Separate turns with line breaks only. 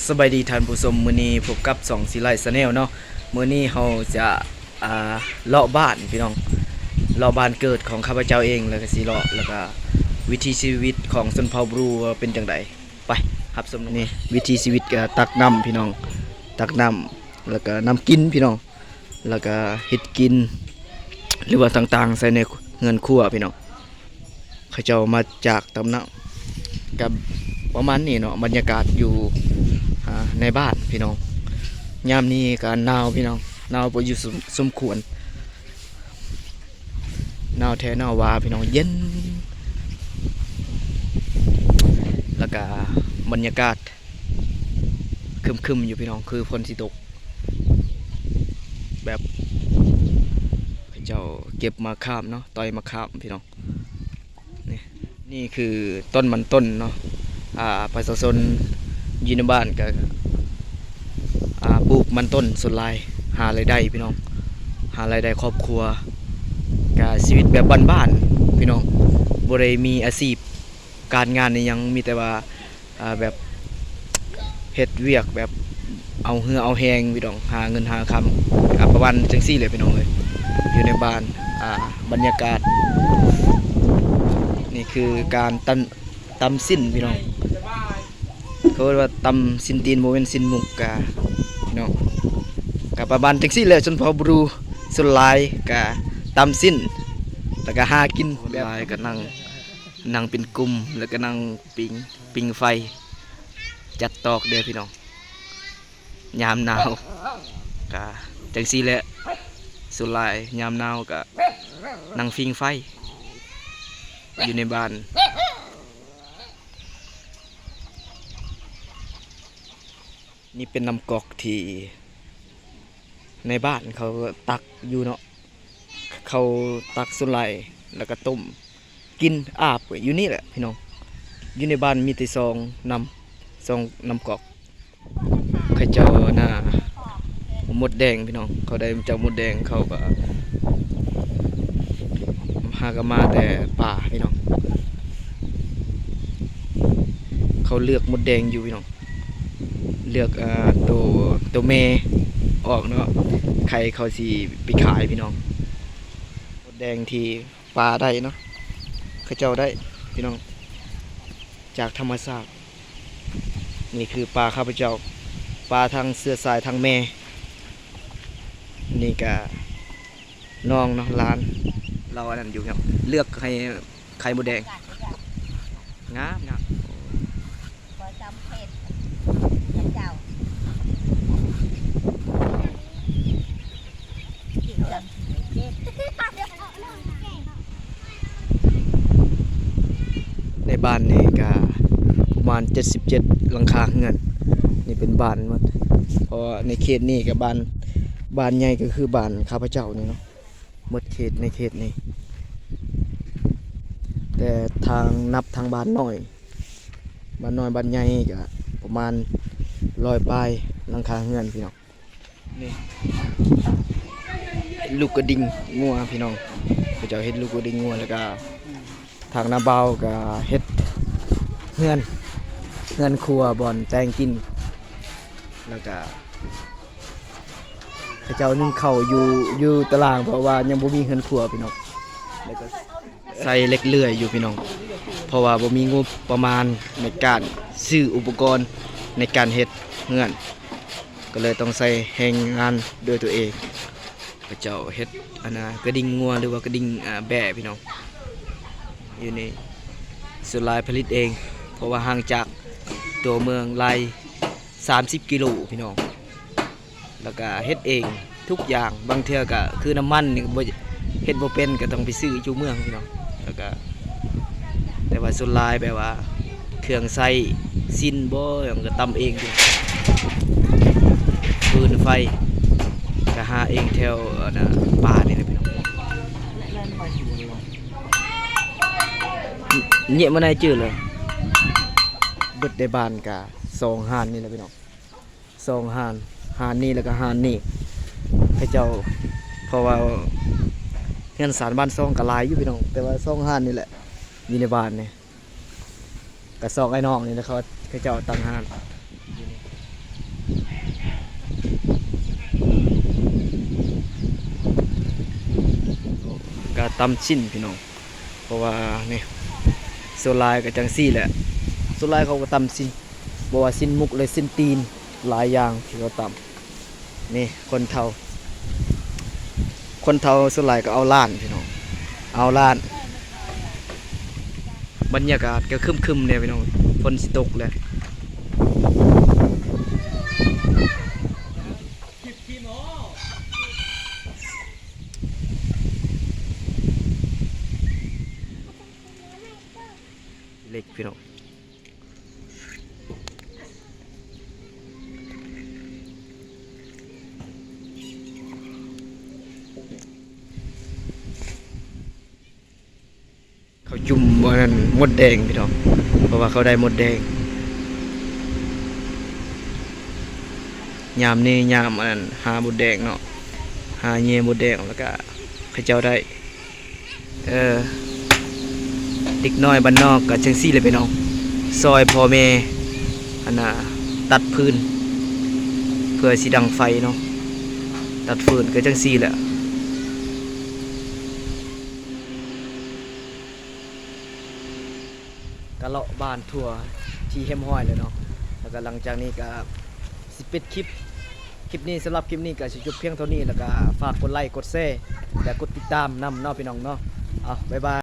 สบายดีท่านผู้ชมมื้อนี้พบกับ2สีไลชาแนลเนาะมื้อนี้เฮาจะเลาะบ้านพี่น้องเลาะบ้านเกิดของข้าพเจ้าเองแล้วก็สิเลาะแล้วก็วิถีชีวิตของชนเผ่าบรูว่าเป็นจังไดไปรับชมนี่วิถีชีวิตก็ตักน้ำพี่น้องตักน้ำแล้วก็น้ำกินพี่น้องแล้วก็เฮ็ดกินหรือว่าต่างๆใส่ในเงินครัวพี่น้องเขาเจ้ามาจากตำหนักกับประมาณนี้เนาะบรรยากาศอยู่ในบ้านพี่น้องยามนี้ก็หนาวพี่น้องหนาวพออยู่สมควรหนาวแท้หนาวว่าพี่น้องเย็นแล้วก็บรรยากาศครึมๆอยู่พี่น้องคือฝนสิตกแบบเจ้าเก็บมาข้ามเนาะต่อยมาข้ามพี่น้องนี่คือต้นมันต้นเนาะประชาชนอยู่ในบ้านก็ปลูกมันต้นส่วนลายหารายได้พี่น้องหารายได้ครอบครัวกับชีวิตแบบบ้านๆพี่น้องบ่ได้มีอาชีพการงานนี่ยังมีแต่ว่าแบบเฮ็ดเวียกแบบเอาเหือเอาแหงพี่น้องหาเงินหาคำประมาณจังซี่เลยพี่น้องเลยอยู่ในบ้านบรรยากาศนี่คือการตำสิ้นพี่น้องเขาเรียกว่าตำสิ้นตีนโมเมนสิ้นมุกกะพี่น้องกับประมาณจังซี่เลยจนพอบรูสุดลายกะตำสิ้นแล้วก็หากินแบบลายก็นั่งเป็นกลุ่มแล้วก็นั่งปิงไฟจัดตอกเด้อพี่น้องยามหนาวกะจังซี่แหละสุดลายยามหนาวกะนั่งฟิงไฟอยู่ในบ้านนี่เป็นน้ำกอกที่ในบ้านเขาตักอยู่เนาะเขาตักสุไลแล้วก็ต้มกินอาบอยู่นี่แหละพี่น้องอยู่ในบ้านมีแต่ซองน้ำกอกใครเจ้าหน้ามดแดงพี่น้องเขาได้เจ้ามดแดงเขาก็หากันมาแต่ป่าพี่น้องเขาเลือกมดแดงอยู่พี่น้องเลือกตัวเมออกเนาะใครเขาสิไปขายพี่น้องมดแดงที่ปลาได้เนาะเขาเจ้าได้พี่น้องจากธรรมชาตินี่คือปลาข้าพเจ้าปลาทางเสื้อสายทางแม่นี่ก็น้องเนาะร้านเราอันนั้นอยู่ครับเลือกให้ไข่มดแดงงาม ในบ้านนี่ก็ประมาณ77หลังคาเรือนนี่เป็นบ้านหมดเพราะในเขตนี้กับบ้านใหญ่ก็คือบ้านข้าพเจ้านี่เนาะหมดเขตในเขตนี้แต่ทางนับทางบ้านน้อยบ้านใหญ่ก็ประมาณ100 ปลายหลังคาเรือนพี่น้องนี่ลูกกระดิ่งงัวพี่น้องข้าพเจ้าเฮ็ดลูกกระดิ่งงัวแล้วก็ทางนาเบาก็เฮ็ดเฮือนครัวบ่อนแต่งกินแล้วก็พระเจ้านึ่งข้าวอยู่ตารางเพราะว่ายังบ่มีเฮือนครัวพี่น้องแล้วก็ใส่เล็กเลื่อยอยู่พี่น้องเพราะว่าบ่มีงบประมาณในการซื้ออุปกรณ์ในการเฮ็ดเฮือนก็เลยต้องใส่แรงงานด้วยตัวเองพระเจ้าเฮ็ดกระดิ่งงัวหรือว่ากระดิ่งแบะพี่น้องอยู่ในสุรายผลิตเองเพราะว่าห่างจากตัวเมืองไล30 กิโลพี่น้องแล้วก็เฮ็ดเองทุกอย่างบางเทื่อก็คือน้ำมันนี่เฮ็ดบ่เป็นก็ต้องไปซื้ออยู่เมืองพี่น้องแล้วก็แต่ว่าสุรายแบบว่าเครื่องใช้สิ้นบ่อย่างก็ตำเองฟืนไฟก็หาเองแถวป่านี่นะพี่น้องเงียบมาได้จืดเลยเบิดได้บ้านกะ2 หานนี่แหละพี่น้อง2 หานนี่แล้วก็หานนี่ให้เจ้าเพราะว่าเงินสารบ้าน2ก็หลายอยู่พี่น้องแต่ว่า2 หานนี่แหละมีในบ้านนี่ก็2ไอ้น้องนี่นะเขาให้เจ้าตั้งหาน ตำชิ้นพี่น้องเพราะว่านี่โซลายกับจังซี่แหละโซลายเขาก็ตำชิ้นบ่ว่าชิ้นมุกเลยชิ้นตีนหลายอย่างที่เขาตำนี่คนเฒ่าโซลายก็เอาล้านพี่น้องเอาล้านบรรยากาศก็ครึมๆเนี่ยพี่น้องฝนสิตกเลยเล็กพี่น้องเขาจุ่มว่านั่นมดแดงพี่น้องเพราะว่าเขาได้มดแดงยามนี้ยามอันนั้นหามดแดงเนาะหาเงี้ยมดแดงแล้วก็เขาเจ้าได้เด็กน้อยบ้านนอกกับจังซี่เลยพี่น้องซอยพ่อแม่อันน่ะตัดพื้นเพื่อสิดังไฟเนาะตัดฟืนก็จังซี่แหละก็เลาะบ้านทั่วที่เฮมห้อยเลยเนาะแล้วก็หลังจากนี้ก็สิปิดคลิปนี้สำหรับคลิปนี้ก็สิจบเพียงเท่านี้แล้วก็ฝากกดไลค์กดแชร์และกดติดตามนำเนาะพี่น้องเนาะเอาบ๊ายบาย